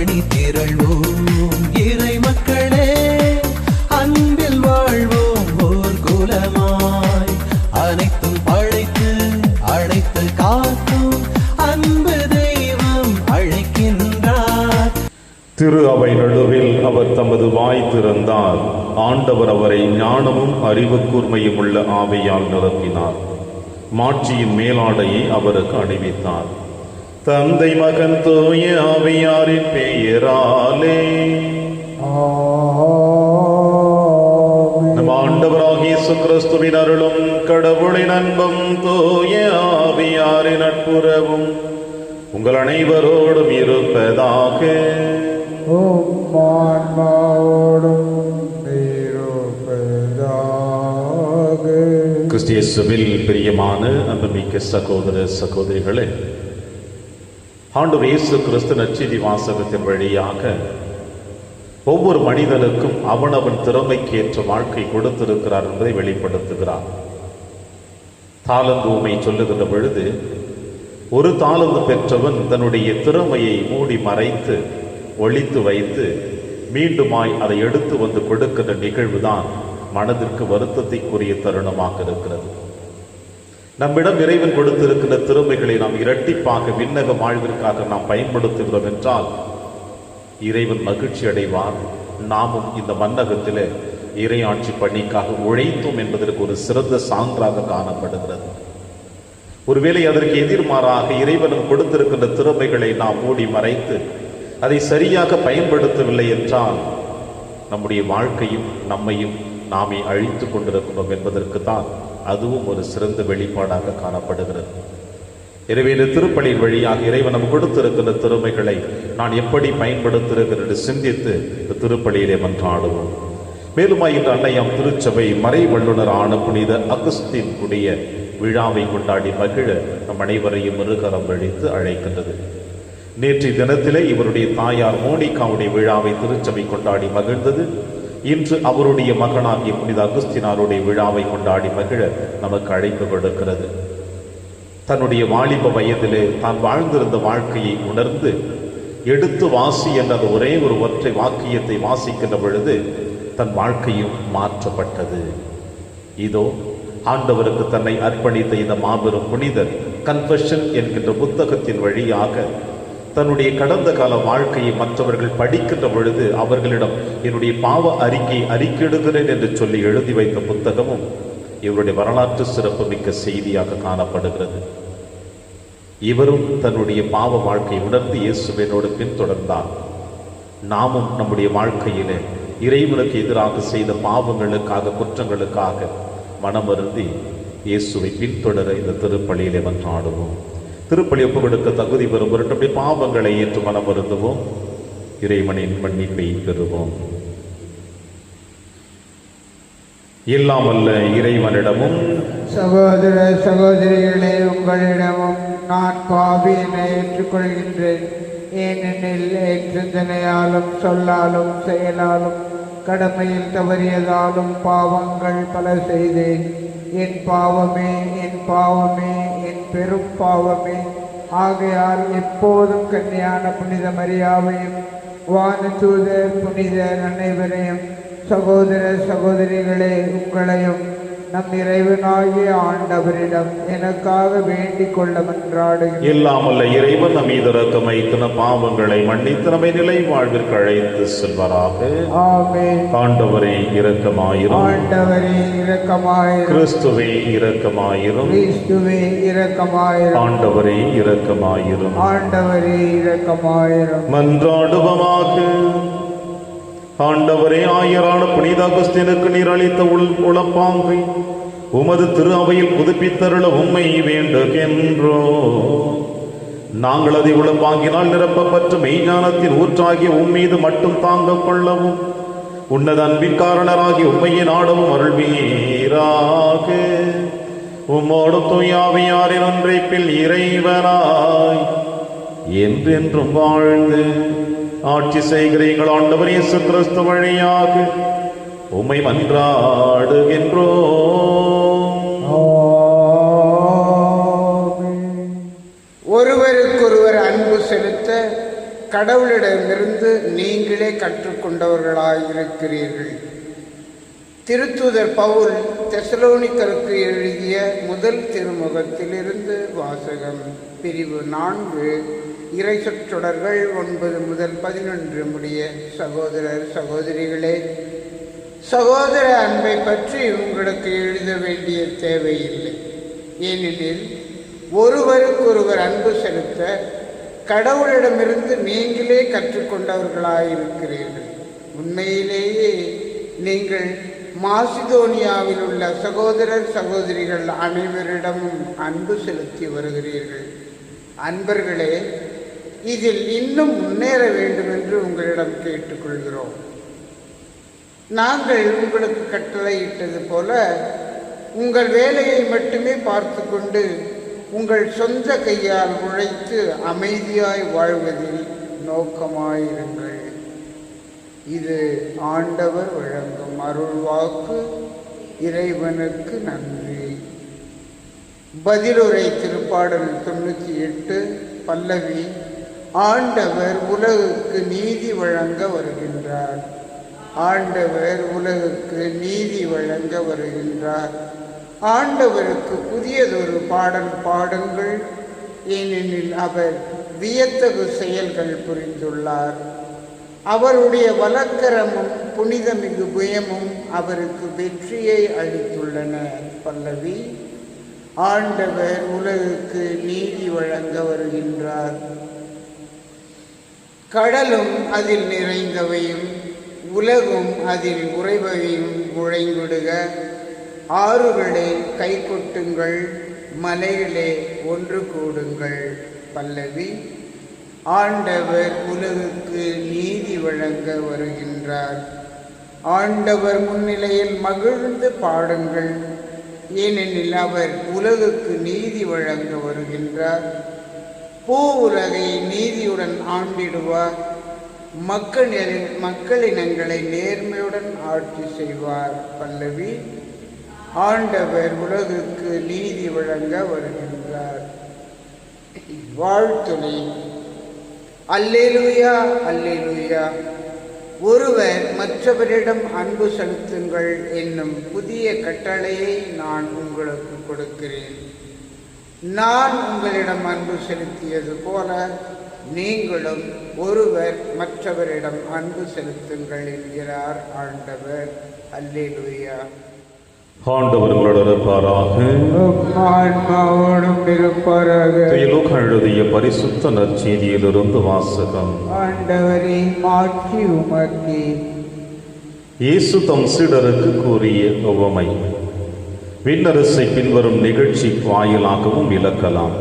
அணி திரள்வோம் இறை மக்களே, அன்பில் வாழ்வோம் ஓர் குலமாய். அனைத்தும் படைத்து அழைத்து காக்கும் அன்பு தெய்வம் அழைக்கின்றார். திரு அவை நடுவில் அவர் தமது வாய் திறந்தார். ஆண்டவர் அவரை ஞானமும் அறிவு கூர்மையும் உள்ள ஆவியால் நிரப்பினார். மாட்சியின் மேலாடையை அவருக்கு அணிவித்தார். தந்தை மகன் தூய ஆவியாரின் பெயராலே நம் ஆண்டவராகிய இயேசு கிறிஸ்துவின் அருளும் கடவுளின் அன்பும் தூய ஆவியாரின் நட்புறவும் உங்கள் அனைவரோடும் இருப்பதாக. கிறிஸ்தியேசுவில் பிரியமான அன்புமிக்க சகோதர சகோதரிகளே, ஆண்டவர் இயேசு கிறிஸ்து நற்செய்தி வாசகத்தின் வழியாக ஒவ்வொரு மனிதனுக்கும் அவனவன் திறமைக்கு ஏற்ற வாழ்க்கை கொடுத்திருக்கிறார் என்பதை வெளிப்படுத்துகிறார். தாளந்து உமை சொல்லுகின்ற பொழுது, ஒரு தாளந்து பெற்றவன் தன்னுடைய திறமையை மூடி மறைத்து ஒளித்து வைத்து மீண்டுமாய் அதை எடுத்து வந்து கொடுக்கின்ற நிகழ்வுதான் மனதிற்கு வருத்தத்தைக்குரிய தருணமாக இருக்கிறது. நம்மிடம் இறைவன் கொடுத்திருக்கின்ற திறமைகளை நாம் இரட்டிப்பாக விண்ணக வாழ்விற்காக நாம் பயன்படுத்துகிறோம் என்றால் இறைவன் மகிழ்ச்சி அடைவார். நாமும் இந்த மன்னகத்திலே இறையாட்சி பணிக்காக உழைத்தோம் என்பதற்கு ஒரு சிறந்த சான்றாக காணப்படுகிறது. ஒருவேளை அதற்கு எதிர்மாறாக இறைவனும் கொடுத்திருக்கின்ற திறமைகளை நாம் மூடி மறைத்து அதை சரியாக பயன்படுத்தவில்லை என்றால் நம்முடைய வாழ்க்கையும் நம்மையும் நாமே அழித்து கொண்டிருக்கிறோம் என்பதற்கு தான் அதுவும் ஒரு சிறந்த வெளிப்பாடாக காணப்படுகிறது. எனவே இந்த திருப்பலியின் வழியாக இறைவன் நமக்கு கொடுத்திருக்கின்ற திறமைகளை நான் எப்படி பயன்படுத்துகிறேன் என்று சிந்தித்து இந்த திருப்பலியிலே மன்றாடுவோம். மேலும் இன்று அன்னையாம் திருச்சபை மறை வல்லுநரான புனித அகஸ்தீன் உடைய விழாவை கொண்டாடி மகிழ நம் அனைவரையும் இருகரம் அழித்து அழைக்கின்றது. நேற்றைய தினத்திலே இவருடைய தாயார் மோனிகாவுடைய விழாவை திருச்சபை கொண்டாடி மகிழ்ந்தது. இன்று அவருடைய மகனாகிய புனித அகஸ்தினாருடைய விழாவை கொண்டாடி மகிழ நமக்கு அழைப்பு கொடுக்கிறது. தன்னுடைய வாலிப வயதிலே தான் வாழ்ந்திருந்த வாழ்க்கையை உணர்ந்து எடுத்து வாசி என்ற ஒரே ஒரு ஒற்றை வாக்கியத்தை வாசிக்கின்ற பொழுது தன் வாழ்க்கையும் மாற்றப்பட்டது. இதோ ஆண்டவருக்கு தன்னை அர்ப்பணித்த இந்த மாபெரும் புனிதர் கன்ஃபெஷன் என்கின்ற புத்தகத்தின் வழியாக தன்னுடைய கடந்த கால வாழ்க்கையை மற்றவர்கள் படிக்கின்ற பொழுது அவர்களிடம் என்னுடைய பாவ அறிக்கையிடுகிறேன் என்று சொல்லி எழுதி வைத்த புத்தகமும் இவருடைய வரலாற்று சிறப்பு மிக்க செய்தியாக காணப்படுகிறது. இவரும் தன்னுடைய பாவ வாழ்க்கையை உணர்ந்து இயேசுவினோடு பின்தொடர்ந்தார். நாமும் நம்முடைய வாழ்க்கையிலே இறைவனுக்கு எதிராக செய்த பாவங்களுக்காக குற்றங்களுக்காக மனமருந்தி இயேசுவை பின்தொடர இந்த திருப்பலியிலே மன்றாடுவோம். திருப்பலி ஒப்புக்கொடுக்க தகுதி பெறும் பொருட்டு பாவங்களை ஏற்று மனம் வருந்துவோம். இறைவனின் மன்னிப்பை பெறுவோம். இல்லாமல்ல இறைவனிடமும் சகோதர சகோதரிகளே, உங்களிடமும் நான் பாவியினை ஏற்றுக்கொள்கின்றேன். ஏனெனில் என் சிந்தனையாலும் சொல்லாலும் செயலாலும் கடமையில் தவறியதாலும் பாவங்கள் பல செய்தேன். என் பாவமே, என் பாவமே, என் பெரும் பாவமே. ஆகையால் எப்போதும் கன்னியான புனித மரியாவையும் வானதூதர் புனிதர் அனைவரையும் சகோதர சகோதரிகளே உங்களையும் நம் இறைவனாகிய ஆண்டவரிடம் எனக்காக வேண்டிக் கொள்ள மன்றாடுகிறேன். இல்லாமல்ல இறைவன் நம் மீது இரக்கம் வைத்து நம் பாவங்களை மன்னித்து நம்மை நிலை வாழ்விற்கு அழைத்து செல்வாராக. ஆமென். ஆண்டவரே இரக்கமாயிரும். ஆண்டவரே இரக்கமாயிரும். கிறிஸ்துவே இரக்கமாயிரும். கிறிஸ்துவே இரக்கமாயிரும். ஆண்டவரே இரக்கமாயிரும். ஆண்டவரே இரக்கமாயிரும். மன்றாடுவமாக. ஆண்டவரே, ஆயரான புனித அகஸ்தீனுக்கு நீர் அளித்த உளப்பாங்கை உமது திரு அவையில் புதுப்பித்தருள உம்மை வேண்டுகின்றோம். நாங்கள் அதை உளப்பாங்கினால் நிரப்பப்பட்ட மெய்ஞானத்தின் ஊற்றாகிய உம்மீது மட்டும் தாங்க கொள்ளவும் உன்னத அன்பின் காரணராகி உம்மையை நாடவும் அருள்வீராக. உம்மோடு தூயாவியாரின் ஒன்றைப்பில் இறைவனாய் என்றென்றும் வாழ்ந்து ஆட்சி செய்கிற எங்கள் ஆண்டவர் இயேசு கிறிஸ்து வழியாக உம்மை மன்றாடுகின்றோம். ஒருவருக்கொருவர் அன்பு செலுத்த கடவுளிடமிருந்து நீங்களே கற்றுக்கொண்டவர்களாயிருக்கிறீர்கள். திருத்தூதர் பவுல் தெசலோனிக்கருக்கு எழுதிய முதல் திருமுகத்திலிருந்து வாசகம். பிரிவு 4, இறைச்சொற்றொடர்கள் 9 முதல் 11 முடிய. சகோதரர் சகோதரிகளே, சகோதர அன்பை பற்றி உங்களுக்கு எழுத வேண்டிய தேவையில்லை. ஏனெனில் ஒருவருக்கொருவர் அன்பு செலுத்த கடவுளிடமிருந்து நீங்களே கற்றுக்கொண்டவர்களாயிருக்கிறீர்கள். உண்மையிலேயே நீங்கள் மாசிதோனியாவில் உள்ள சகோதரர் சகோதரிகள் அனைவரிடமும் அன்பு செலுத்தி வருகிறீர்கள். அன்பர்களே, இதில் இன்னும் முன்னேற வேண்டும் என்று உங்களிடம் கேட்டுக்கொள்கிறோம். நாங்கள் உங்களுக்கு கட்டளையிட்டது போல உங்கள் வேலையை மட்டுமே பார்த்து கொண்டு உங்கள் சொந்த கையால் உழைத்து அமைதியாய் வாழ்வதில் நோக்கமாயிருங்கள். இது ஆண்டவர் வழங்கும் அருள்வாக்கு. இறைவனுக்கு நன்றி. பதிலுரை திருப்பாடல் 98 பல்லவி. ஆண்டவர் உலகுக்கு நீதி வழங்க வருகின்றார். ஆண்டவர் உலகுக்கு நீதி வழங்க வருகின்றார். ஆண்டவருக்கு புதியதொரு பாடல் பாடுங்கள், ஏனெனில் அவர் வியத்தகு செயல்கள் புரிந்துள்ளார். அவருடைய வலக்கரமும் புனிதமிகு புயமும் அவருக்கு வெற்றியை அளித்துள்ளன. பல்லவி. ஆண்டவர் உலகுக்கு நீதி வழங்க வருகின்றார். கடலும் அதில் நிறைந்தவையும் உலகும் அதில் உறைபவையும் முழைந்துடுக. ஆறுகளே கை கொட்டுங்கள், மலைகளே ஒன்று கூடுங்கள். பல்லவி. ஆண்டவர் உலகுக்கு நீதி வழங்க வருகின்றார். ஆண்டவர் முன்னிலையில் மகிழ்ந்து பாடுங்கள், ஏனெனில் அவர் உலகுக்கு நீதி வழங்க வருகின்றார். பூ உலகை நீதியுடன் ஆண்டிடுவார். மக்களினங்களை நேர்மையுடன் ஆட்சி செய்வார். பல்லவி. ஆண்டவர் உலகுக்கு நீதி வழங்க வருகின்றார். வாழ்த்துணை. அல்லேலூயா, அல்லேலூயா. ஒருவர் மற்றவரிடம் அன்பு செலுத்துங்கள் என்னும் புதிய கட்டளையை நான் உங்களுக்கு கொடுக்கிறேன். நான் உங்களிடம் அன்பு செலுத்தியது போல நீங்களும் ஒருவர் மற்றவரிடம் அன்பு செலுத்துங்கள் என்கிறார் ஆண்டவர். அல்லேலூயா. ஆண்டவர் உங்களோடு இருப்பாராக. ஆன்மாவோடும் இருப்பாராக. லூக்கா எழுதிய பரிசுத்த நற்செய்தியிலிருந்து வாசகம். ஆண்டவரே, மாட்சி உமக்கே. இயேசு தம் சீடருக்கு கூறிய உவமை. விண்ணரசை பின்வரும் நிகழ்ச்சி வாயிலாகவும் விளக்கலாம்.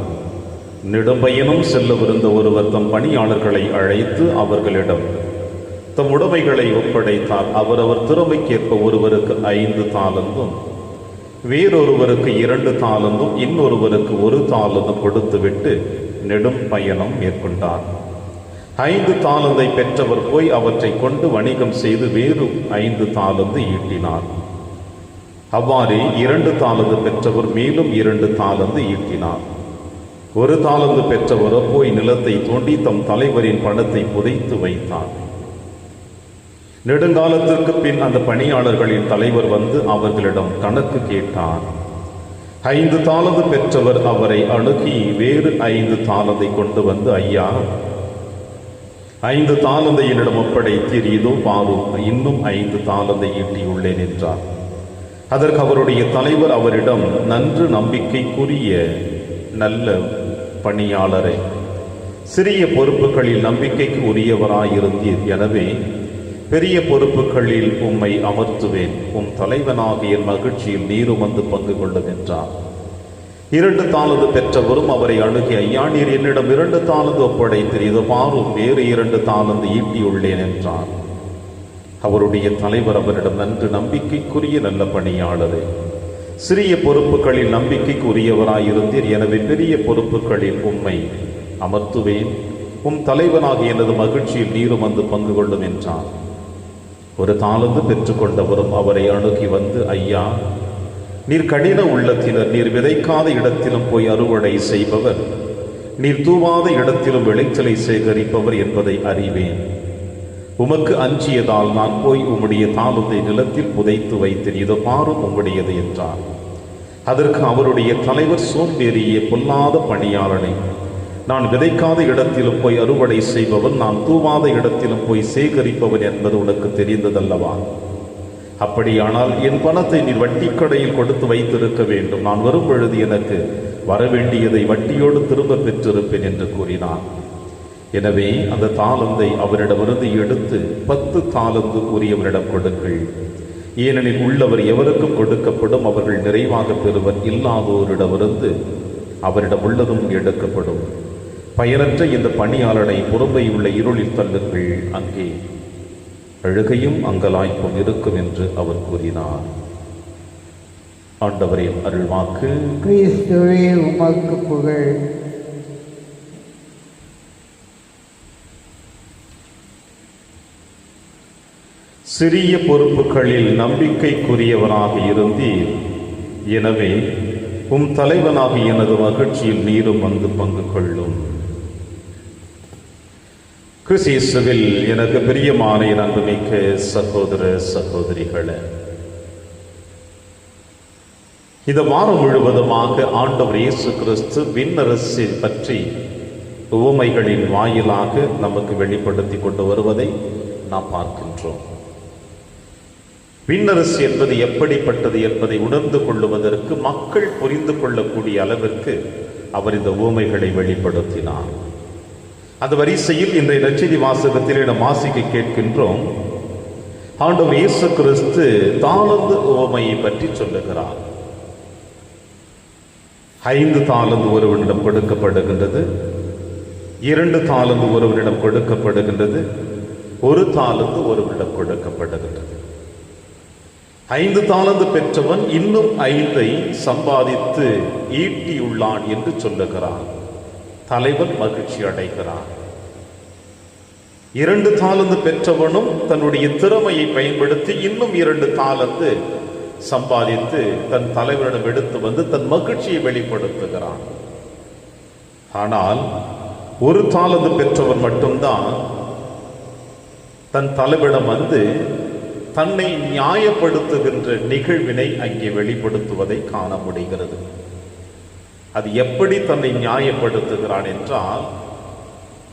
நெடும்பயணம் செல்லவிருந்த ஒருவர் தம் பணியாளர்களை அழைத்து அவர்களிடம் தம் உடைமைகளை ஒப்படைத்தார். அவரவர் திறமைக்கேற்ப ஒருவருக்கு 5 தாலந்தும், வேறொருவருக்கு 2 தாலந்தும், இன்னொருவருக்கு 1 தாலந்தும் கொடுத்துவிட்டு நெடும் பயணம் மேற்கொண்டார். 5 தாலந்தை பெற்றவர் போய் அவற்றை கொண்டு வணிகம் செய்து வேறு 5 தாலந்து ஈட்டினார். அவ்வாறே 2 தாலந்து பெற்றவர் மேலும் 2 தாலந்து ஈட்டினார். 1 தாலந்து பெற்றவரோ போய் நிலத்தை தோண்டி தம் தலைவரின் பணத்தை புதைத்து வைத்தார். நெடுங்காலத்திற்கு பின் அந்த பணியாளர்களின் தலைவர் வந்து அவர்களிடம் கணக்கு கேட்டார். 5 தாலந்து பெற்றவர் அவரை அணுகி வேறு 5 தாலந்தை கொண்டு வந்து, ஐயா, 5 தாலந்தை என்னிடம் ஒப்படைத்தீர், இதோ பாரும், இன்னும் 5 தாலந்தை ஈட்டியுள்ளேன் என்றார். அதற்கு அவருடைய தலைவர் அவரிடம், நன்று நம்பிக்கைக்குரிய நல்ல பணியாளரை, சிறிய பொறுப்புகளில் நம்பிக்கைக்கு உரியவராயிருந்தீர். எனவே பெரிய பொறுப்புகளில் உம்மை அமர்த்துவேன். உம் தலைவனாகிய என் மகிழ்ச்சியில் நீரும் வந்து பங்கு கொள்ளும் என்றார். 2 தாலந்து பெற்றவரும் அவரை அணுகி, ஐயா, நீர் என்னிடம் 2 தாலந்து ஒப்படைத்தீர், இதோ பாரும், வேறு 2 தாலந்து ஈட்டியுள்ளேன் என்றார். அவருடைய தலைவர் அவரிடம், நன்று நம்பிக்கைக்குரிய நல்ல பணியாளரே, சிறிய பொறுப்புகளில் நம்பிக்கைக்கு உரியவராயிருந்தீர். எனவே பெரிய பொறுப்புகளில் உம்மை அமர்த்துவேன். உம் தலைவனாகிய எனது மகிழ்ச்சியில் நீரும் வந்து பங்கு கொள்ளும் என்றார். 1 தாலந்து பெற்றுக்கொண்டவரும் அவரை அணுகி வந்து, ஐயா, நீர் கடின உள்ளத்தினர், நீர் விதைக்காத இடத்திலும் போய் அறுவடை செய்பவர், நீர் தூவாத இடத்திலும் விளைச்சலை சேகரிப்பவர் என்பதை அறிவேன். உமக்கு அஞ்சியதால் நான் போய் உம்முடைய தாளத்தை நிலத்தில் புதைத்து வைத்தேன், இதோ பாரும் உம்முடையது என்றார். அதற்கு அவருடைய தலைவர், சோம்பேறிய பொல்லாத பணியாளனை, நான் விதைக்காத இடத்திலும் போய் அறுவடை செய்பவன், நான் தூவாத இடத்திலும் போய் சேகரிப்பவன் என்பது உனக்கு தெரிந்ததல்லவா? அப்படியானால் என் பணத்தை நீ வட்டிக்கடையில் கொடுத்து வைத்திருக்க வேண்டும். நான் வரும் பொழுது எனக்கு வரவேண்டியதை வட்டியோடு திரும்ப பெற்றிருப்பேன் என்று கூறினான். எனவே அந்த தாளந்தை அவரிடமிருந்து எடுத்து 10 தாலந்து உரியவரிடம் கொடுங்கள். ஏனெனில் உள்ளவர் எவருக்கும் கொடுக்கப்படும், அவர்கள் நிறைவாக பெறுவர். இல்லாதோரிடமிருந்து அவரிடம் உள்ளதும் எடுக்கப்படும். பயனற்ற இந்த பணியாளனை புறம்பை உள்ள இருளில் தள்ளுங்கள், அங்கே அழுகையும் அங்கலாய்ப்பும் இருக்கும் என்று அவர் கூறினார். ஆண்டவரின் அருள்வாக்கு. கிறிஸ்துவே உமக்கு புகழ். சிறிய பொறுப்புகளில் நம்பிக்கைக்குரியவனாக இருந்தீர், எனவே உம் தலைவனாக எனது மகிழ்ச்சியில் நீரும் வந்து பங்கு கொள்ளும். கிறிஸ்துவில் எனக்கு பிரியமான அன்புமிக்க சகோதர சகோதரிகளே, இந்த வாரம் முழுவதுமாக ஆண்டவர் இயேசு கிறிஸ்து விண்ணரசை பற்றி உவமைகளின் வாயிலாக நமக்கு வெளிப்படுத்தி கொண்டு வருவதை நாம் பார்க்கின்றோம். விண்ணரசு என்பது எப்படிப்பட்டது என்பதை உணர்ந்து கொள்ளுவதற்கு, மக்கள் புரிந்து கொள்ளக்கூடிய அளவிற்கு அவர் இந்த உவமைகளை வெளிப்படுத்தினார். அந்த வரிசையில் இன்றைய நற்செய்தி வாசகத்தில் நாம் வாசிக்க கேட்கின்றோம். ஆண்டவர் இயேசு கிறிஸ்து தாளந்து உவமையை பற்றி சொல்லுகிறார். 5 தாலந்து ஒருவனிடம் கொடுக்கப்படுகின்றது, 2 தாலந்து ஒருவனிடம் கொடுக்கப்படுகின்றது, 1 தாலந்து ஒருவனிடம் கொடுக்கப்படுகின்றது. 5 தாலந்து பெற்றவன் இன்னும் 5ஐ சம்பாதித்து ஈட்டியுள்ளான் என்று சொல்லுகிறான். தலைவன் மகிழ்ச்சி அடைகிறான். 2 தாலந்து பெற்றவனும் தன்னுடைய திறமையை பயன்படுத்தி இன்னும் 2 தாலந்து சம்பாதித்து தன் தலைவரிடம் எடுத்து வந்து தன் மகிழ்ச்சியை வெளிப்படுத்துகிறான். ஆனால் 1 தாலந்து பெற்றவன் மட்டும்தான் தன் தலைவரிடம் வந்து தன்னை நியாயப்படுத்துகின்ற நிகழ்வினை அங்கே வெளிப்படுத்துவதை காண முடிகிறது. அது எப்படி தன்னை நியாயப்படுத்துகிறான் என்றால்,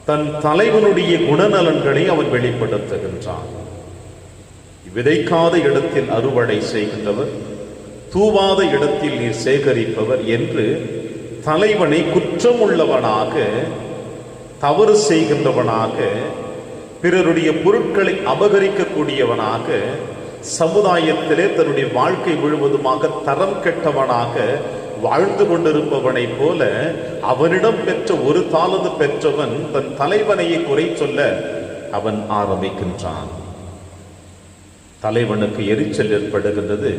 தன் தலைவனுடைய குணநலன்களை அவன் வெளிப்படுத்துகின்றான். விதைக்காத இடத்தில் அறுவடை செய்கின்றவர், தூவாத இடத்தில் நீர் சேகரிப்பவர் என்று தலைவனை குற்றமுள்ளவனாக, தவறு செய்கின்றவனாக, பிறருடைய பொருட்களை அபகரிக்கக்கூடியவனாக, சமுதாயத்திலே தன்னுடைய வாழ்க்கை முழுவதுமாக தரம் கெட்டவனாக வாழ்ந்து கொண்டிருப்பவனை போல அவனிடம் பெற்ற 1 தாலந்து பெற்றவன் தன் தலைவனையை குறை சொல்ல அவன் ஆரம்பிக்கின்றான். தலைவனுக்கு எரிச்சல் ஏற்படுகின்றது.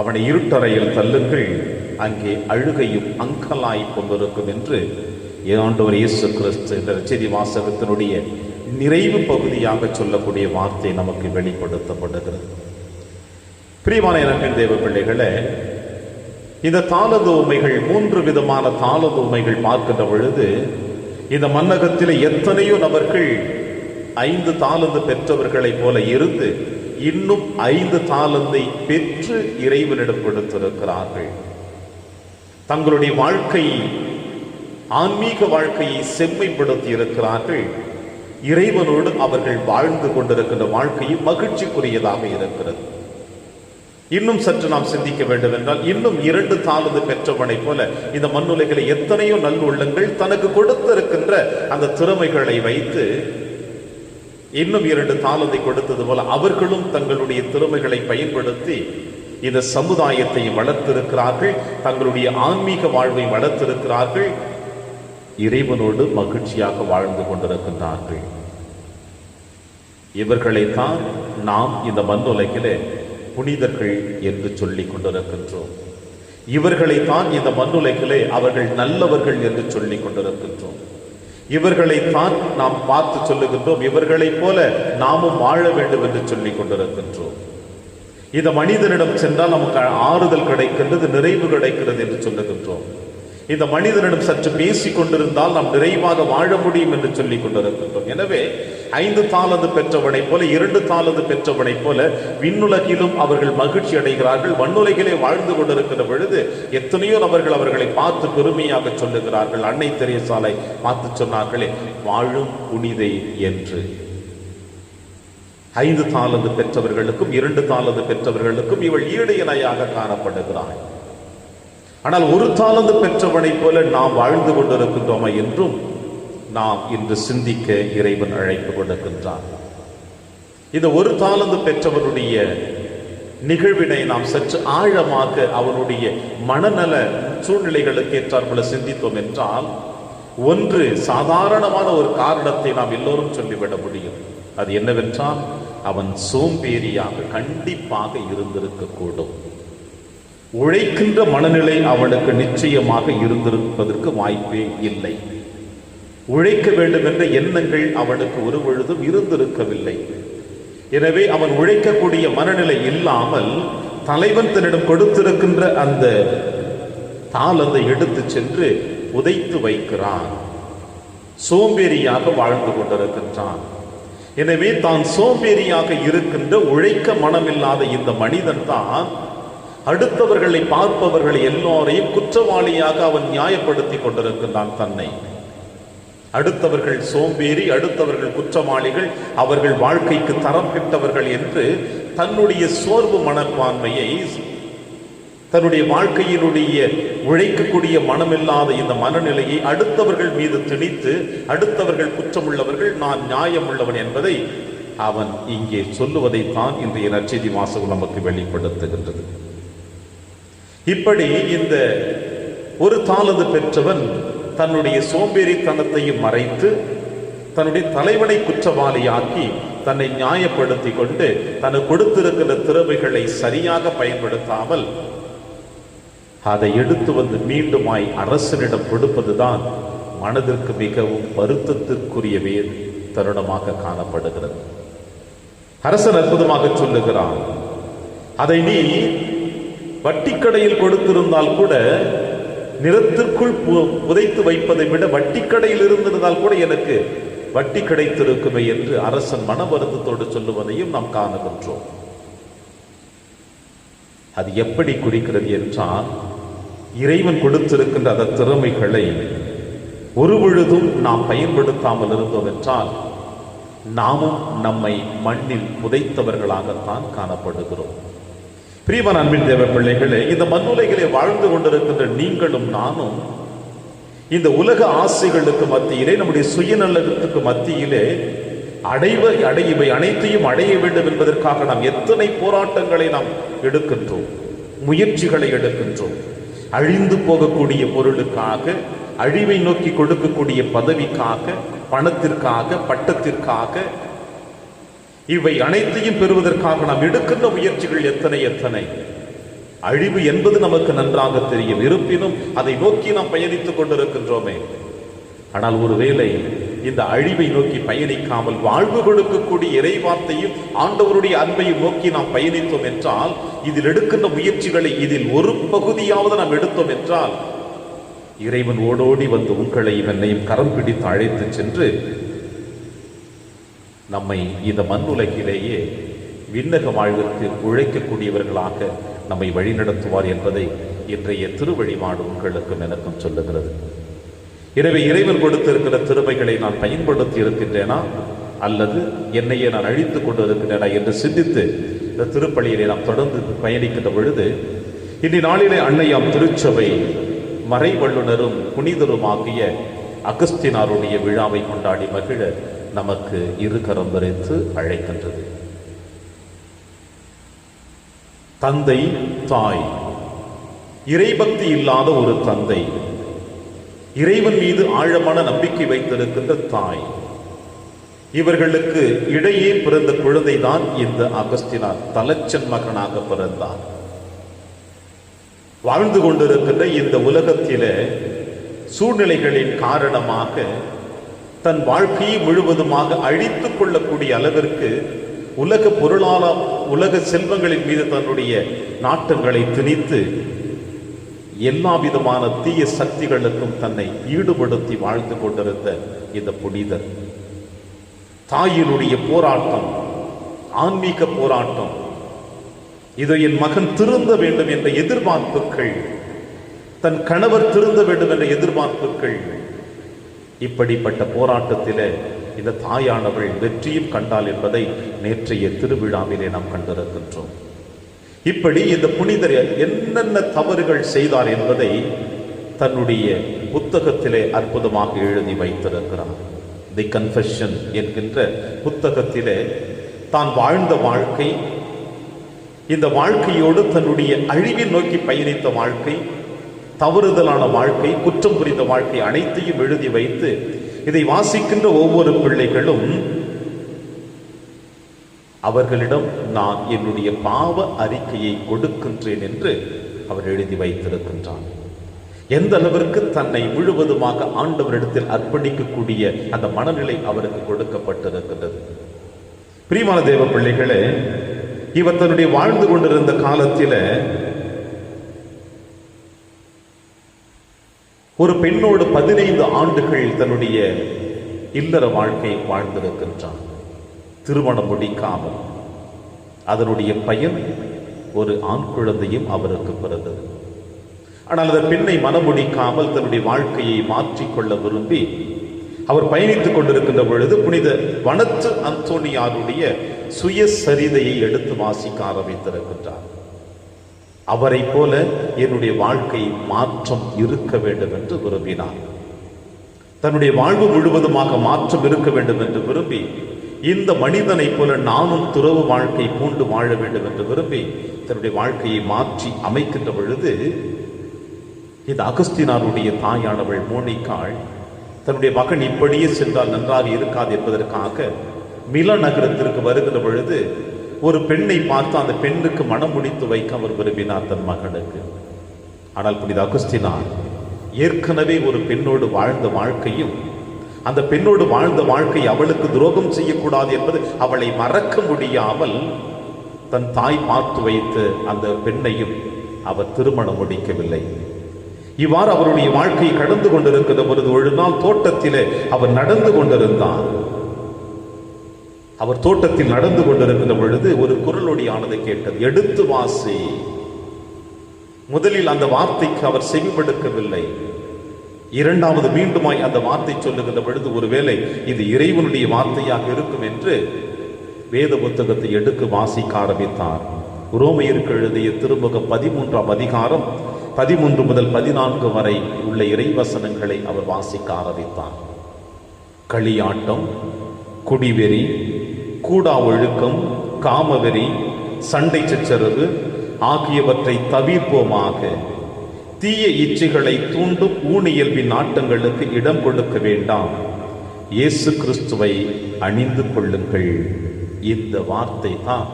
அவனை இருட்டறையில் தள்ளுங்கள், அங்கே அழுகையும் அங்கலாய்ப்பும் இருக்கும் என்று ஆண்டவர் இயேசு கிறிஸ்து இந்த நற்செய்தி வாசகத்தினுடைய நிறைவு பகுதியாக சொல்லக்கூடிய வார்த்தை நமக்கு வெளிப்படுத்தப்படுகிறது. பிரியமான எனக்கு தேவ பிள்ளைகளே, இந்த தாளந்து உமைகள் 3 விதமான தாளந்து உமைகள் பார்க்கின்ற பொழுது, இந்த மன்னகத்தில் எத்தனையோ நபர்கள் 5 தாளந்து பெற்றவர்களைப் போல இருந்து இன்னும் 5 தாளந்தை பெற்று இறைவனிடம் கொடுத்திருக்கிறார்கள். தங்களுடைய வாழ்க்கையை, ஆன்மீக வாழ்க்கையை செம்மைப்படுத்தி இருக்கிறார்கள். இறைவனோடு அவர்கள் வாழ்ந்து கொண்டிருக்கின்ற வாழ்க்கையும் மகிழ்ச்சிக்குரியதாக இருக்கிறது. இன்னும் சற்று நாம் சிந்திக்க வேண்டும் என்றால், இன்னும் 2 தாளந்து பெற்றவனை போல இந்த மண்ணுலகில் எத்தனையோ நல்லுள்ளங்கள் தனக்கு கொடுத்திருக்கின்ற அந்த திறமைகளை வைத்து இன்னும் 2 தாளந்தை கொடுத்தது போல அவர்களும் தங்களுடைய திறமைகளை பயன்படுத்தி இந்த சமுதாயத்தை வளர்த்திருக்கிறார்கள், தங்களுடைய ஆன்மீக வாழ்வை வளர்த்திருக்கிறார்கள், இறைவனோடு மகிழ்ச்சியாக வாழ்ந்து கொண்டிருக்கின்றார்கள். இவர்களைத்தான் நாம் இந்த மண்ணுலகிலே புனிதர்கள் என்று சொல்லிக் கொண்டிருக்கின்றோம். இவர்களைத்தான் இந்த மண்ணுலகிலே அவர்கள் நல்லவர்கள் என்று சொல்லிக் கொண்டிருக்கின்றோம். இவர்களைத்தான் நாம் பார்த்து சொல்லுகின்றோம், இவர்களைப் போல நாமும் வாழ வேண்டும் என்று சொல்லிக் கொண்டிருக்கின்றோம். இந்த மனிதனிடம் சென்றால் நமக்கு ஆறுதல் கிடைக்கின்றது, நிறைவு கிடைக்கிறது என்று சொல்லுகின்றோம். இந்த மனிதனிடம் சற்று பேசிக் கொண்டிருந்தால் நாம் நிறைவாக வாழ முடியும் என்று சொல்லிக் கொண்டிருக்கின்றோம். எனவே 5 தாலந்து பெற்றவனை போல 2 தாலந்து பெற்றவனை போல விண்ணுலகிலும் அவர்கள் மகிழ்ச்சி அடைகிறார்கள். மண்ணுலகிலே வாழ்ந்து கொண்டிருக்கிற பொழுது எத்தனையோ நபர்கள் அவர்களை பார்த்து பெருமையாக சொல்லுகிறார்கள். அன்னை தெரேசாலை பார்த்து சொன்னார்களே, வாழும் புனிதை என்று. 5 தாலந்து பெற்றவர்களுக்கும் 2 தாலந்து பெற்றவர்களுக்கும் இவள் ஈடு இணையாக காணப்படுகிறாள். ஆனால் 1 தாலந்து பெற்றவனை போல நாம் வாழ்ந்து கொண்டிருக்கின்றோமா என்றும் நாம் இன்று சிந்திக்க இறைவன் அழைப்பு கொடுக்கின்றார். இந்த 1 தாலந்து பெற்றவனுடைய நிகழ்வினை நாம் சற்று ஆழமாக அவனுடைய மனநல சூழ்நிலைகளுக்கு ஏற்றாற்போல சிந்தித்தோம் என்றால், ஒன்று சாதாரணமான ஒரு காரணத்தை நாம் எல்லோரும் சொல்லிவிட முடியும். அது என்னவென்றால், அவன் சோம்பேறியாக கண்டிப்பாக இருந்திருக்க கூடும். உழைக்கின்ற மனநிலை அவனுக்கு நிச்சயமாக இருந்திருப்பதற்கு வாய்ப்பே இல்லை. உழைக்க வேண்டும் என்ற எண்ணங்கள் அவனுக்கு ஒரு பொழுதும் இருந்திருக்கவில்லை. எனவே அவன் உழைக்கக்கூடிய மனநிலை இல்லாமல் தலைவன் தன்னிடம் கொடுத்திருக்கின்ற அந்த தாளந்தை எடுத்து சென்று புதைத்து வைக்கிறான். சோம்பேறியாக வாழ்ந்து கொண்டிருக்கின்றான். எனவே தான் சோம்பேறியாக இருக்கின்ற உழைக்க மனமில்லாத இந்த மனிதன் தான் அடுத்தவர்களை பார்ப்பவர்களை எல்லோரையும் குற்றவாளியாக அவன் நியாயப்படுத்தி கொண்டிருக்கின்றான் தன்னை. அடுத்தவர்கள் சோம்பேறி, அடுத்தவர்கள் குற்றவாளிகள், அவர்கள் வாழ்க்கைக்கு தரம் பெற்றவர்கள் என்று தன்னுடைய சோர்வு மனப்பான்மையை, தன்னுடைய வாழ்க்கையினுடைய உழைக்கக்கூடிய மனமில்லாத இந்த மனநிலையை அடுத்தவர்கள் மீது திணித்து, அடுத்தவர்கள் குற்றமுள்ளவர்கள், நான் நியாயம் உள்ளவன் என்பதை அவன் இங்கே சொல்லுவதைத்தான் இன்றைய நற்செய்தி வாசகம் நமக்கு வெளிப்படுத்துகின்றது. இப்படி இந்த 1 தாலந்து பெற்றவன் தன்னுடைய சோம்பேறித்தனத்தையும் மறைத்து தன்னுடைய தலைவனை குற்றவாளியாக்கி தன்னை நியாயப்படுத்தி கொண்டு தனக்கு கொடுத்திருக்கிற திறமைகளை சரியாக பயன்படுத்தாமல் அதை எடுத்து வந்து மீண்டுமாய் அரசனிடம் கொடுப்பதுதான் மனதிற்கு மிகவும் வருத்தத்திற்குரிய தருணமாக காணப்படுகிறது. அரசன் அற்புதமாக சொல்லுகிறான், அதை நீ வட்டிக்கடையில் கொடுத்திருந்தால் கூட, நிலத்திற்குள் புதைத்து வைப்பதை விட வட்டிக்கடையில் இருந்திருந்தால் கூட எனக்கு வட்டி கிடைத்திருக்குமே என்று அரசன் மன வருத்தத்தோடு சொல்லுவதையும் நாம் காணுகின்றோம். அது எப்படி குறிக்கிறது என்றால், இறைவன் கொடுத்திருக்கின்ற அந்த திறமைகளை ஒரு பொழுதும் நாம் பயன்படுத்தாமல் இருந்தோம் என்றால் நாமும் நம்மை மண்ணில் புதைத்தவர்களாகத்தான் காணப்படுகிறோம். பிரியமான அன்பின் தேவ பிள்ளைகளே, இந்த மண்ணுலகிலே வாழ்ந்து கொண்டிருக்கின்ற நீங்களும் நானும் இந்த உலக ஆசைகளுக்கு மத்தியிலே, நம்முடைய சுயநலத்துக்கு மத்தியிலே இவை அனைத்தையும் அடைய வேண்டும் என்பதற்காக நாம் எத்தனை போராட்டங்களை நாம் எடுக்கின்றோம், முயற்சிகளை எடுக்கின்றோம். அழிந்து போகக்கூடிய பொருளுக்காக, அழிவை நோக்கி கொடுக்கக்கூடிய பதவிக்காக, பணத்திற்காக, பட்டத்திற்காக, இவை அனைத்தையும் பெறுவதற்காக நாம் எடுக்கின்ற முயற்சிகள் எத்தனை. அழிவு என்பது நமக்கு நன்றாக தெரியும். இருப்பினும் அதை நோக்கி நாம் பயணித்துக் கொண்டிருக்கின்றோமே. ஆனால் ஒருவேளை இந்த அழிவை நோக்கி பயணிக்காமல் வாழ்வு கொடுக்கக்கூடிய இறைவார்த்தையும் ஆண்டவருடைய அன்பையும் நோக்கி நாம் பயணித்தோம் என்றால், இதில் எடுக்கின்ற முயற்சிகளை இதில் ஒரு பகுதியாவது நாம் எடுத்தோம் என்றால், இறைவன் ஓடோடி வந்து உங்களையும் என்னையும் கரம் பிடித்து அழைத்து சென்று நம்மை இந்த மண்ணுலகிலேயே விண்ணக வாழ்விற்கு உழைக்கக்கூடியவர்களாக நம்மை வழிநடத்துவார் என்பதை இன்றைய திருவழிபாடு உங்களுக்கும் எனக்கும் சொல்லுகிறது. எனவே இறைவன் கொடுத்திருக்கிற திறமைகளை நான் பயன்படுத்தி இருக்கின்றேனா அல்லது என்னையே நான் அழித்துக் கொண்டு இருக்கின்றேனா என்று சிந்தித்து இந்த திருப்பலியிலே நாம் தொடர்ந்து பயணிக்கின்ற பொழுது, இன்றைய நாளிலே அன்னையாம் திருச்சபை மறை வல்லுனரும் புனிதருமாகிய அகஸ்தினாருடைய விழாவை கொண்டாடி மகிழ நமக்கு இருகரம் விரித்து அழைக்கின்றது. தந்தை, தாய், இறைபக்தி இல்லாத ஒரு தந்தை, இறைவன் மீது ஆழமான நம்பிக்கை வைத்திருக்கின்ற தாய், இவர்களுக்கு இடையே பிறந்த குழந்தைதான் இந்த அகஸ்தினார். தலைச்சன் மகனாக பிறந்தார். வாழ்ந்து கொண்டிருக்கின்ற இந்த உலகத்திலே சூழ்நிலைகளின் காரணமாக தன் வாழ்க்கையை முழுவதுமாக அழித்துக் கொள்ளக்கூடிய அளவிற்கு உலக செல்வங்களின் மீது தன்னுடைய நாட்டங்களை திணித்து எல்லா விதமான தீய சக்திகளுக்கும் தன்னை ஈடுபடுத்தி வாழ்ந்து கொண்டிருந்த இந்த புனிதர் தாயினுடைய போராட்டம், ஆன்மீக போராட்டம், இதை என் மகன் திருந்த வேண்டும் என்ற எதிர்பார்ப்புகள், தன் கணவர் திருந்த வேண்டும் என்ற எதிர்பார்ப்புகள், இப்படிப்பட்ட போராட்டத்திலே இந்த தாயானவள் வெற்றியும் கண்டாள் என்பதை நேற்றைய திருவிழாவிலே நாம் கண்டிருக்கின்றோம். இப்படி இந்த புனிதர் என்னென்ன தவறுகள் செய்தார் என்பதை தன்னுடைய புத்தகத்திலே அற்புதமாக எழுதி வைத்திருக்கிறார். தி கன்ஃபெஷன் என்கின்ற புத்தகத்திலே தான் வாழ்ந்த வாழ்க்கை, இந்த வாழ்க்கையோடு தன்னுடைய அழிவை நோக்கி பயணித்த வாழ்க்கை, தவறுதலான வாழ்க்கை, குற்றம் புரிந்த வாழ்க்கை அனைத்தையும் எழுதி வைத்து இதை வாசிக்கின்ற ஒவ்வொரு பிள்ளைகளும் அவர்களிடம் நான் என்னுடைய பாவ அறிக்கையை கொடுக்கின்றேன் என்று அவர் எழுதி வைத்திருக்கின்றார். எந்த அளவிற்கு தன்னை முழுவதுமாக ஆண்டவரிடத்தில் அர்ப்பணிக்கக்கூடிய அந்த மனநிலை அவருக்கு கொடுக்கப்பட்டிருக்கின்றது. பிரியமான தேவ பிள்ளைகளே, இவர் தன்னுடைய வாழ்ந்து கொண்டிருந்த காலத்தில ஒரு பெண்ணோடு 15 ஆண்டுகள் தன்னுடைய இல்லற வாழ்க்கை வாழ்ந்திருக்கின்றார். திருமணம் முடிக்காமல் அதனுடைய பயன் ஒரு ஆண் குழந்தையும் அவருக்கு பிறந்தது. ஆனால் அந்த பெண்ணை மனமுடிக்காமல் தன்னுடைய வாழ்க்கையை மாற்றிக்கொள்ள விரும்பி அவர் பயணித்துக் கொண்டிருக்கின்ற பொழுது புனித வனத்து அந்தோனியாருடைய சுயசரிதையை எடுத்து வாசிக்க ஆரம்பித்திருக்கின்றார். அவரை போல என்னுடைய வாழ்க்கை மாற்றம் இருக்க வேண்டும் என்று விரும்பினார். தன்னுடைய வாழ்வு முழுவதுமாக மாற்றம் இருக்க வேண்டும் என்று விரும்பி இந்த மனிதனை போல நானும் துறவு வாழ்க்கை பூண்டு வாழ வேண்டும் என்று விரும்பி தன்னுடைய வாழ்க்கையை மாற்றி அமைக்கின்ற பொழுது இந்த அகஸ்தினாருடைய தாயானவள் மோனிகாள் தன்னுடைய மகன் இப்படியே சென்றால் நன்றாக இருக்காது என்பதற்காக மில நகரத்திற்கு வருகிற பொழுது ஒரு பெண்ணை பார்த்து அந்த பெண்ணுக்கு மனம் முடித்து வைக்க அவர் விரும்பினார் தன் மகனுக்கு. ஆனால் புனித அகஸ்தினார் ஏற்கனவே ஒரு பெண்ணோடு வாழ்ந்த வாழ்க்கையும் அந்த பெண்ணோடு வாழ்ந்த வாழ்க்கை அவளுக்கு துரோகம் செய்யக்கூடாது என்பது அவளை மறக்க முடியாமல் தன் தாய் பார்த்து வைத்து அந்த பெண்ணையும் அவர் திருமணம் முடிக்கவில்லை. இவ்வாறு அவருடைய வாழ்க்கையை கடந்து கொண்டிருக்கிற பொழுது ஒரு நாள் தோட்டத்திலே அவர் நடந்து கொண்டிருந்தார். அவர் தோட்டத்தில் நடந்து கொண்டிருக்கிற பொழுது ஒரு குரலொலியானது கேட்டது, எடுத்து வாசி. முதலில் அந்த வார்த்தைக்கு அவர் செவிமடுக்கவில்லை. இரண்டாவது மீண்டுமாய் அந்த வார்த்தை சொல்லுகின்ற பொழுது ஒருவேளை இது இறைவனுடைய வார்த்தையாக இருக்கும் என்று வேத புத்தகத்தை எடுக்க வாசிக்க ஆரம்பித்தார். ரோமையருக்கு எழுதிய திருமுகம் 13ஆம் அதிகாரம் 13 முதல் 14 வரை உள்ள இறைவசனங்களை அவர் வாசிக்க ஆரம்பித்தார். களியாட்டம், குடிவெறி, கூடா ஒழுக்கம், காமவெறி, சண்டை சச்சரவு ஆகியவற்றை தவிர்ப்போமாக. தீய இச்சைகளை தூண்டும் ஊனியல்பின் நாட்டங்களுக்கு இடம் கொடுக்க வேண்டாம். இயேசு கிறிஸ்துவை அணிந்து கொள்ளுங்கள். இந்த வார்த்தை தான்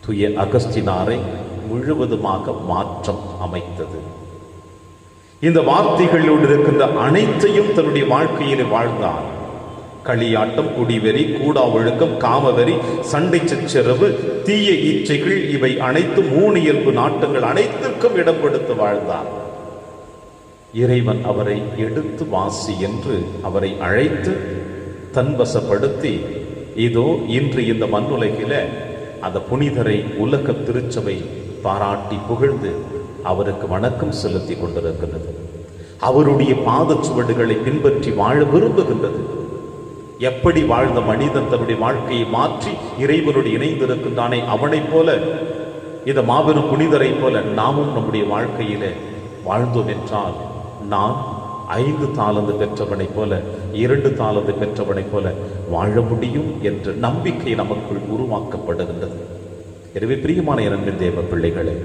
தூய அகஸ்தினாரை முழுவதுமாக மாற்றம் அமைத்தது. இந்த வார்த்தைகளோடு இருக்கின்ற அனைத்தையும் தன்னுடைய வாழ்க்கையில் வாழ்ந்தார். களியாட்டம், குடிவெறி, கூடா ஒழுக்கம், காமவெறி, சண்டை சச்சரவு, தீய இச்சைகள் இவை அனைத்தும் ஊனியல்பு நாட்டங்கள் அனைத்திற்கும் இடம் கொடுத்து வாழ்ந்தார். இறைவன் அவரை எடுத்து வாசி என்று அவரை அழைத்து தன்வசப்படுத்தி இதோ இன்று இந்த மண்ணுலகில அந்த புனிதரை உலக திருச்சபை பாராட்டி புகழ்ந்து அவருக்கு வணக்கம் செலுத்தி கொண்டிருக்கிறது. அவருடைய பாதச்சுவடுகளை பின்பற்றி வாழ விரும்புகின்றது. எப்படி வாழ்ந்த மனிதன் தன்னுடைய வாழ்க்கையை மாற்றி இறைவனோடு இணைந்திருக்கின்றானே அவனைப் போல இந்த மாபெரும் புனிதரை போல நாமும் நம்முடைய வாழ்க்கையில வாழ்ந்தோம் என்றால் நான் 5 தாலந்து பெற்றவனைப் போல 2 தாலந்து பெற்றவனைப் போல வாழ முடியும் என்ற நம்பிக்கை நமக்குள் உருவாக்கப்படுகின்றது. எனவே பிரியமான இரண்டின் தேவ பிள்ளைகளே,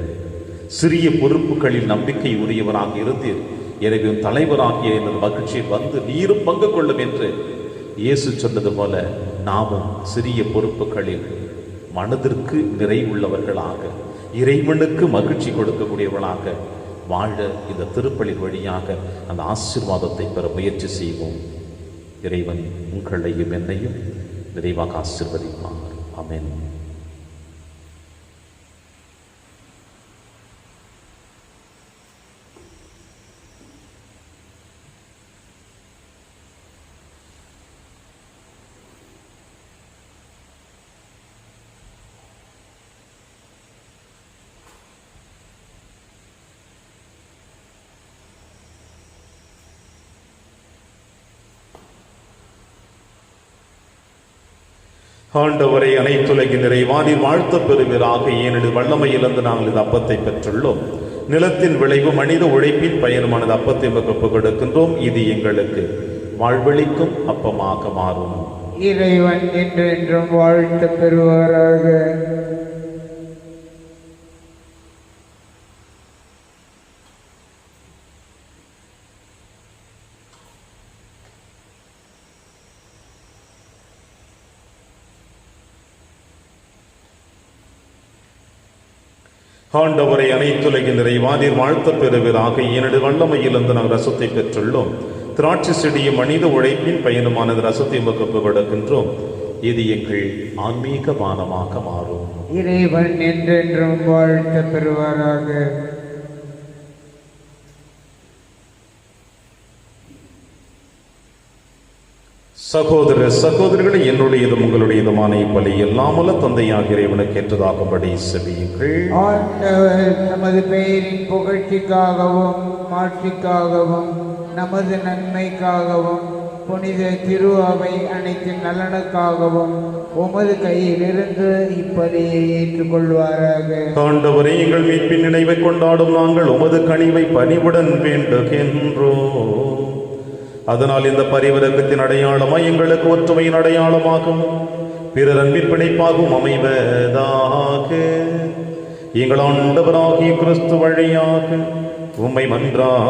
சிறிய பொறுப்புகளில் நம்பிக்கை உரியவராக இருந்து எனவே தலைவராகிய எனது மகிழ்ச்சியில் வந்து நீரும் பங்கு கொள்ளும் என்று இயேசு சொன்னது போல நாமும் சிறிய பொறுப்புகளில் மனதிற்கு நிறைவுள்ளவர்களாக இறைவனுக்கு மகிழ்ச்சி கொடுக்கக்கூடியவர்களாக வாழ இந்த திருப்பலின் வழியாக அந்த ஆசீர்வாதத்தை பெற முயற்சி செய்வோம். இறைவன் உங்களையும் என்னையும் நிறைவாக ஆசீர்வதிப்பார். ஆமென். ஆண்டவரை அனைத்துலகின் நிறைவானில் வாழ்த்த பெறுவீராக. ஏனெனில் வல்லமையிலிருந்து நாங்கள் இந்த அப்பத்தை பெற்றுள்ளோம். நிலத்தின் விளைவு மனித உழைப்பின் பயனுமானது அப்பத்தை ஒப்புக் கொடுக்கின்றோம். இது எங்களுக்கு வாழ்வளிக்கும் அப்பமாக மாறும். இறைவன் என்றென்றும் வாழ்த்து பெறுவாராக. ஆண்டவரை அனைத்துலகின் நிறைவானில் வாழ்த்த பெறுவீராக. ஏனெனில் வல்லமையிலிருந்து நாங்கள் ரசத்தை பெற்றுள்ளோம். திராட்சை செடியும் மனித உழைப்பின் பயனுமானது ரசத்தை ஒப்புக் கொடுக்கின்றோம். இது எங்கள் ஆன்மீக பானமாக மாறும். இறைவன் என்றென்றும் வாழ்த்து பெறுவாராக. சகோதர சகோதரிகளை, என்னுடையதும் உங்களுடையதுமான இப்பலி எல்லாமல்ல தந்தையாக இறைவனுக்கு ஏற்றதாகும்படி செவியுங்கள். ஆண்டவர் நமது பெயரின் புகழ்ச்சிக்காகவும் மாட்சிக்காகவும் நமது நன்மைக்காகவும் புனித திரு அவை அனைத்து நலனுக்காகவும் உமது கையிலிருந்து இப்பலியை ஏற்றுக்கொள்வாராக. ஆண்டவரே, எங்கள் மீட்பின் நினைவை கொண்டாடும் நாங்கள் உமது கனிவை பணிவுடன் வேண்டுகின்றோம். அதனால் இந்த பரிவரக்கத்தின் அடையாளமாய் எங்களுக்கு ஒற்றுமையின் அடையாளமாகும் பிறர் அன்பின் பிணைப்பாகவும் அமைவதாக. எங்கள் ஆண்டவராகிய கிறிஸ்து வழியாக உம்மை மன்றாடுகின்றோம்.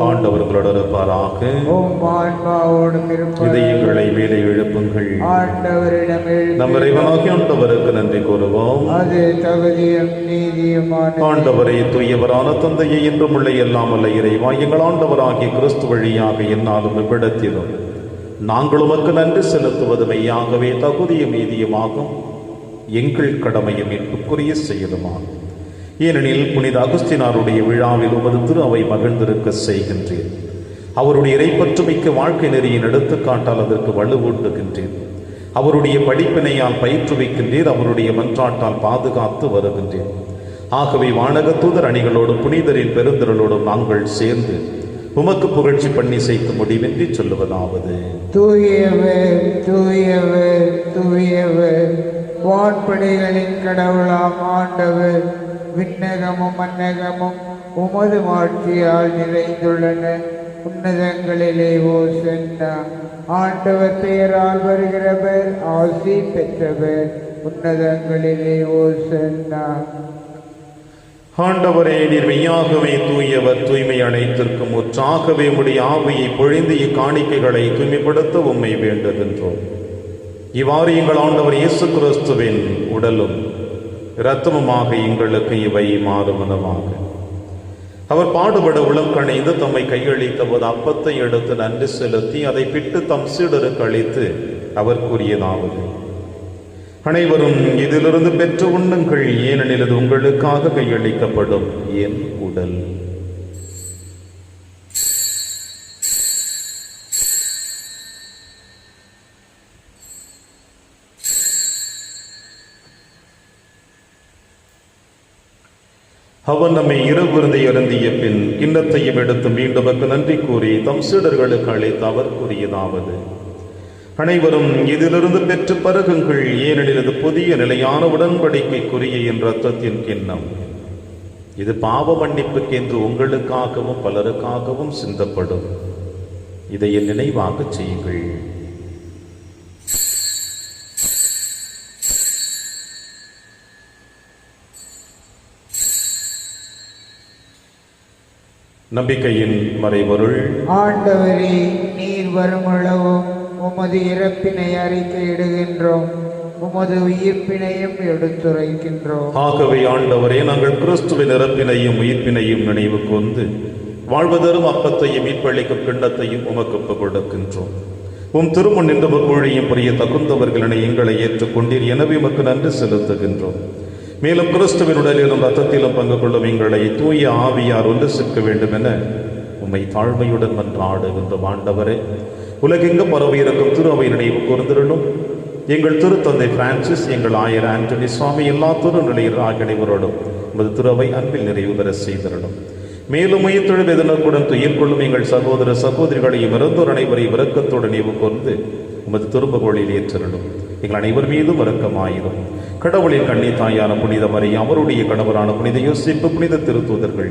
ஆண்டவர்களோடு இருப்பாராக. இதயங்களை மேலே எழுப்புங்கள். நம் இறைவனாகிய ஆண்டவருக்கு நன்றி கூறுவோம். அது தகுதியும் நீதியுமான ஆண்டவரே, தூயவரான தந்தையை என்றும் உள்ள எல்லாம் அல்ல இறைவா, எங்கள் ஆண்டவராகிய கிறிஸ்து வழியாக என்னாலும் இவ்விடத்திலும் நாங்கள் உமக்கு நன்றி செலுத்துவது மெய்யாகவே தகுதியும் நீதியுமாகும், எங்கள் கடமையும் மீட்புக்குரிய செயலுமாகும். ஏனெனில் புனித அகுஸ்தினாருடைய விழாவில் உமது திரு அவை மகிழ்ந்திருக்க செய்கின்றேன். அவருடைய இறைப்பற்றுமிக்க வாழ்க்கை நெறியின் எடுத்துக்காட்டால் அதற்கு வலுவூட்டுகின்றேன். அவருடைய படிப்பினையால் பயிற்றுவிக்கின்றேன். அவருடைய மன்றாட்டால் பாதுகாத்து வருகின்றேன். ஆகவே வானக தூதர் அணிகளோடும் புனிதரின் பெருந்திரளோடும் நாங்கள் சேர்ந்து உமக்கு புகழ்ச்சி பண்ணி செய்து முடிவின்றி சொல்லுவதாவது: தூயவர் தூயவர் தூயவர், வான்படைகளின் கடவுளாம் ஆண்டவர், விண்ணகமும் மன்னகமும் உமது மாட்சியால் நிறைந்துள்ளன. உன்னதங்களிலே ஓசன்னா. ஆண்டவர் பெயரால் வருகிறவர் ஆசி பெற்றவர். உன்னதங்களிலே ஓசன்னா. ஆண்டவரே, நீர் மெய்யாகவே தூயவர், தூய்மை அனைத்திற்கும் முற்றாகவே உம்முடைய ஆவியை பொழிந்து இக்காணிக்கைகளை தூய்மைப்படுத்த உம்மை வேண்டுகின்றோம். இவ்வாறு எங்கள் ஆண்டவர் இயேசு கிறிஸ்துவின் உடலும் இரத்தமுமாக எங்களுக்கு இவை மாறுமனமாக. அவர் பாடுபட உளம் கணைந்து தம்மை கையளித்த போது அப்பத்தை எடுத்து நன்றி செலுத்தி அதை பிட்டு தம் சீடருக்கு அளித்து அவர் கூறியதாவது: அனைவரும் இதிலிருந்து பெற்று உண்ணுங்கள், ஏனெனில் இது உங்களுக்காக கையளிக்கப்படும் என் உடல். அவர் நம்மை இரவிருந்தை அருந்திய பின் கிண்ணத்தையும் எடுத்து மீண்டும் நன்றி கூறி தம் சீடர்களுக்கு அழைத்து அவர் கூறியதாவது: அனைவரும் இதிலிருந்து பெற்று பருகுங்கள், ஏனெனில் இது புதிய நிலையான உடன்படிக்கைக்குரிய என் இரத்தத்தின் கிண்ணம். இது பாவ மன்னிப்புக்கு என்று உங்களுக்காகவும் பலருக்காகவும் சிந்தப்படும். இதை என் நினைவாக செய்யுங்கள். நம்பிக்கையின் மறைபொருள். ஆண்டவரே, நீர் வருமளவும் உமது இறப்பினை அறிக்கையிடுகின்றோம், உமது உயிர்ப்பினையும் எடுத்துரைக்கின்றோம். ஆகவே ஆண்டவரே, நாங்கள் கிறிஸ்துவின் இறப்பினையும் உயிர்ப்பினையும் நினைவு கூர்ந்து வாழ்வதரும் அப்பத்தையும் மீட்பளிக்கும் கிண்ணத்தையும் உமக்கு ஒப்புக் கொடுக்கின்றோம். உம் திருமுன் நின்று ஊழியம் புரிய தகுந்தவர்களினை எங்களை ஏற்றுக்கொண்டீர். எனவே உமக்கு நன்றி செலுத்துகின்றோம். மேலும் கிறிஸ்துவின் உடலிலும் ரத்தத்திலும் பங்கு கொள்ளும் எங்களை தூய ஆவியார் ஒன்று சேர்க்க வேண்டும் என உம்மை தாழ்மையுடன் மன்றாடுகின்றோம். ஆண்டவரே, உலகெங்கும் பரவி இருக்கும் திரு அவை நினைவு கூர்ந்திருளும். எங்கள் திருத்தந்தை பிரான்சிஸ், எங்கள் ஆயர் ஆண்டனி சுவாமி, எல்லா திருநிலையர் ஆகிய அனைவரோடும் உமது திரு அவை அன்பில் நிறைவு பெற செய்திருளும். மேலும் உயிர்த்தெழுவதனுடன் துயில் கொள்ளும் எங்கள் சகோதர சகோதரிகளையும் இறந்தோர் அனைவரையும் இரக்கத்துடன் நினைவு கூர்ந்து உமது திரும்பகோளில் ஏற்றலும் எங்கள் அனைவர் மீதும் இரக்கமாயிரும். கடவுளின் கண்ணி தாயான புனித மரியா, அவருடைய கணவரான புனித யோசிப்பு, புனித திருத்தூதர்கள்,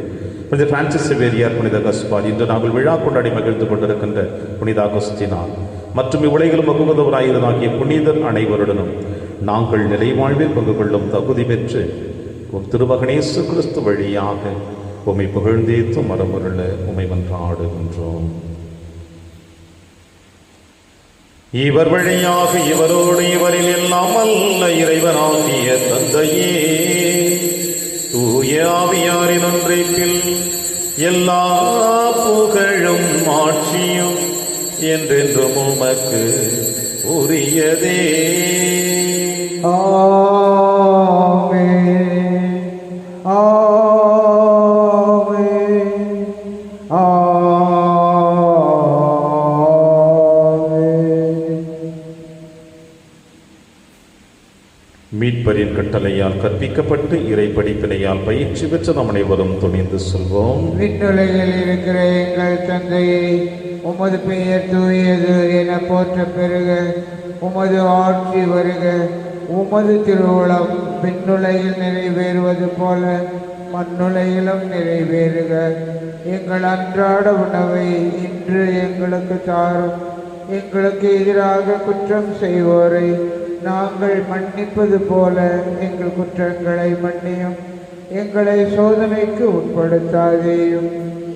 புனித பிரான்சிஸ் சேவேரியார், புனித கஸ்பார், இன்று நாங்கள் விழா கொண்டாடி மகிழ்ந்து கொண்டிருக்கின்ற புனித அகஸ்தினார் மற்றும் இவ்வுலகிலும் வகுவதவராயிருந்தாகிய புனிதர் அனைவருடனும் நாங்கள் நிலை வாழ்வில் பங்கு கொள்ளும் தகுதி பெற்று உம் திருமகனேசு கிறிஸ்து வழியாக உம்மை புகழ்ந்தேத்து மரமுருள உம்மை மன்றாடுகின்றோம். இவர் வழியாக இவரோடு இவரில் எல்லாம் அல்ல இறைவனாகிய தந்தையே தூய ஆவியாரின் ஒன்றைப்பில் எல்லா புகழும் ஆட்சியும் என்றென்றும் உமக்கு உரியதே. ஆமென். மீட்பரின் கட்டளையால் கற்பிக்கப்பட்டு இறை படிப்பினையால் பயிற்சி பெற்ற நம் அனைவரும் துணிந்து சொல்வோம். விண்ணுலகில் இருக்கிற எங்கள் தந்தையே, உமது பெயர் தூயது என போற்ற பெருக, உமது ஆட்சி வருக, உமது திருவுளம் விண்ணுலகில் நிறைவேறுவது போல மண்ணுலகிலும் நிறைவேறுக. எங்கள் அன்றாட உணவை இன்று எங்களுக்கு தாரும். எங்களுக்கு எதிராக குற்றம் செய்வோரை நாங்கள் மன்னிப்பது போல எங்கள் குற்றங்களை மன்னியும். எங்களை சோதனைக்கு உட்படுத்தாதேயும்,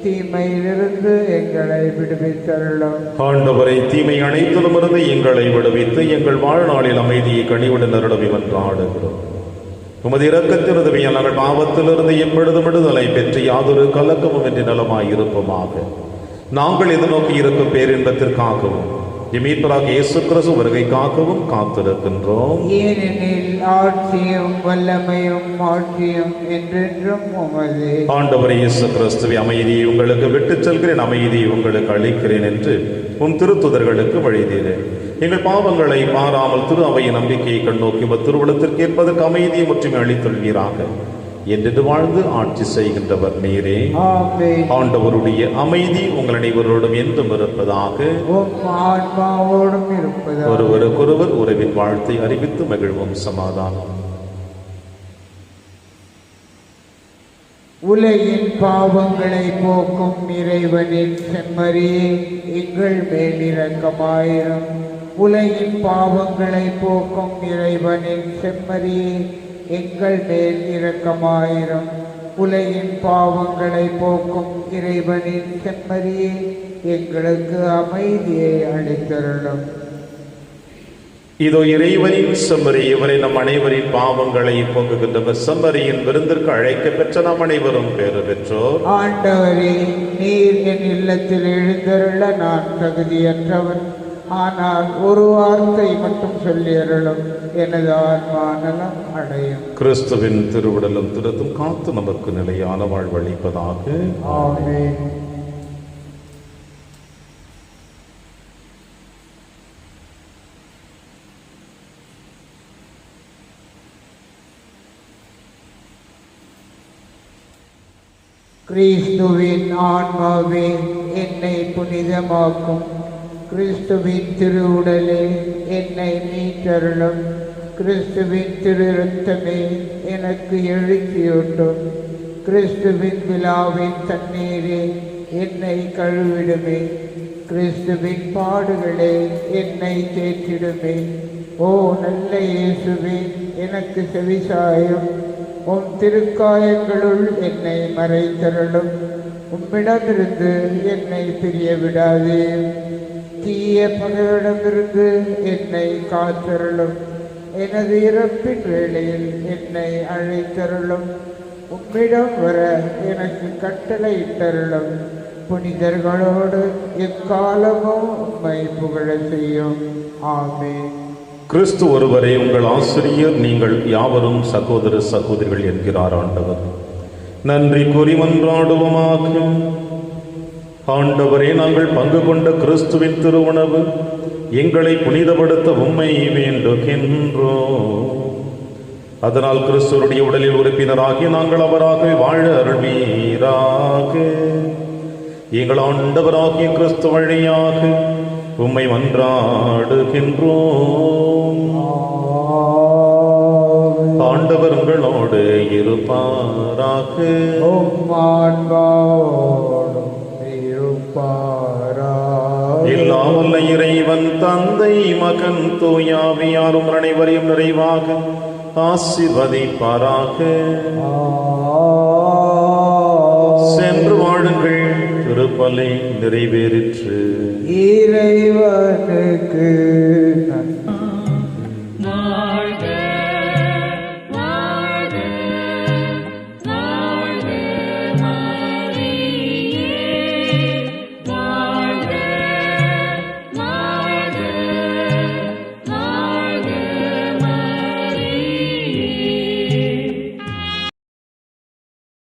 தீமையிலிருந்து எங்களை விடுவித்தருளும். ஆண்டவரை, தீமை அனைத்திலுமிருந்து எங்களை விடுவித்து எங்கள் வாழ்நாளில் அமைதியை கனிவுடன் அருளவி வென்றாடுகிறோம். உமது இரக்கத்தினுதவியால் நாங்கள் பாவத்திலிருந்து எப்பொழுதும் விடுதலை பெற்று யாதொரு கலக்கமும் என்று நலமாயிருப்போமாக. நாங்கள் எதிர்நோக்கி இருக்கும் பேரின்பத்திற்காகவும் மீட்பராக இயேசு கிறிஸ்து வருகைக்காகவும் காத்திருக்கின்றோம். ஏனெனில் ஆட்சியும் வல்லமையும் மாட்சியும் என்றென்றும் உமது. ஆண்டவரே இயேசு கிறிஸ்துவே, அமைதியை உங்களுக்கு விட்டுச் செல்கிறேன், அமைதியை உங்களுக்கு அளிக்கிறேன் என்று உன் திருத்துதர்களுக்கு வழிதீரேன். எங்கள் பாவங்களை பாராமல் திரு அவையின் நம்பிக்கையை கண்ணோக்கி திருவுளத்திற்கு ஏற்பதற்கு அமைதியை முற்றுமை அளித்துள்வீராக. என்று வாழ்ந்து ஆட்சி செய்கின்றவர் நீரே. ஆண்டவருடைய அமைதி உங்கள் அனைவரோடும் என்றும் இருப்பதாக. ஒருவருக்கொருவர் உறவின் வாழ்த்தை அறிவித்து மகிழ்வும். சமாதானம். உலகின் பாவங்களை போக்கும் இறைவனின் செம்மறியே, எங்கள் மேல் இரக்கமாயிரும். உலகின் பாவங்களை போக்கும் இறைவனின் செம்மறியே, எங்கள் மேல் இரக்கமாயிரும். உலகின் பாவங்களை போக்கும் இறைவனின் செம்மறியே, எங்களுக்கு அமைதியை அளித்தருளும். இதோ இறைவனின் செம்மறி, இவரை நம் அனைவரின் பாவங்களை போக்குகின்றவர். செம்மறியின் விருந்திற்கு அழைக்க பெற்ற நாம் அனைவரும் பேறு பெற்றோர். ஆண்டவரே, நீர் என் இல்லத்தில் எழுந்தருள நான் தகுதியற்றவன். ஆனால் ஒரு வார்த்தை மட்டும் சொல்லி அருளும், எனது ஆன்மா நலம் அடையும். கிறிஸ்துவின் திருவுடலும் திருத்தும் காத்து நமக்கு நிலையான வாழ்வளிப்பதாக. ஆமென். கிறிஸ்துவின் ஆன்மாவே என்னை புனிதமாக்கும். கிறிஸ்துவின் திருவுடலே என்னை மீட்டருளும். கிறிஸ்துவின் திரு இரத்தமே எனக்கு எழுச்சியூட்டும். கிறிஸ்துவின் விழாவின் தண்ணீரே என்னை கழுவிடுமே. கிறிஸ்துவின் பாடுகளே என்னை தேற்றிடுமே. ஓ நல்ல இயேசுவே, எனக்கு செவிசாயும். உன் திருக்காயங்களுள் என்னை மறைத்தருளும். உம்மிடமிருந்து என்னை பிரிய விடாதே. தீய பகையிடமிருந்து என்னை காத்தருளும். எனது இறப்பின் வேளையில் என்னை அழைத்தருளும். உம்மிடம் வர எனக்கு கட்டளையிட்டருளும். புனிதர்களோடு எக்காலமும் உம்மை புகழ செய்யும். ஆமென். கிறிஸ்து ஒருவரே உங்கள் ஆசிரியர், நீங்கள் யாவரும் சகோதர சகோதரிகள் என்கிறார் ஆண்டவர். நன்றி கூறி மன்றாடுவோமாக. ஆண்டவரே, நாங்கள் பங்கு கொண்ட கிறிஸ்துவின் திருவுணவு எங்களை புனிதப்படுத்த உம்மை வேண்டுகின்றோம். அதனால் கிறிஸ்துவனுடைய உடலில் உறுப்பினராகிய நாங்கள் அவராகவே வாழ அருள்வீராக. எங்கள் ஆண்டவராகிய கிறிஸ்து வழியாக உம்மை மன்றாடுகின்றோம். ஆண்டவர் உங்களோடு இருப்பாராக. எல்லாம் வல்ல இறைவன் தந்தை மகன் தூயாவியாரும் அனைவரையும் நிறைவாக ஆசீர்வதிப்பாராக. சென்று வாழுங்கள், திருப்பலி நிறைவேறிற்று. இறைவனுக்கு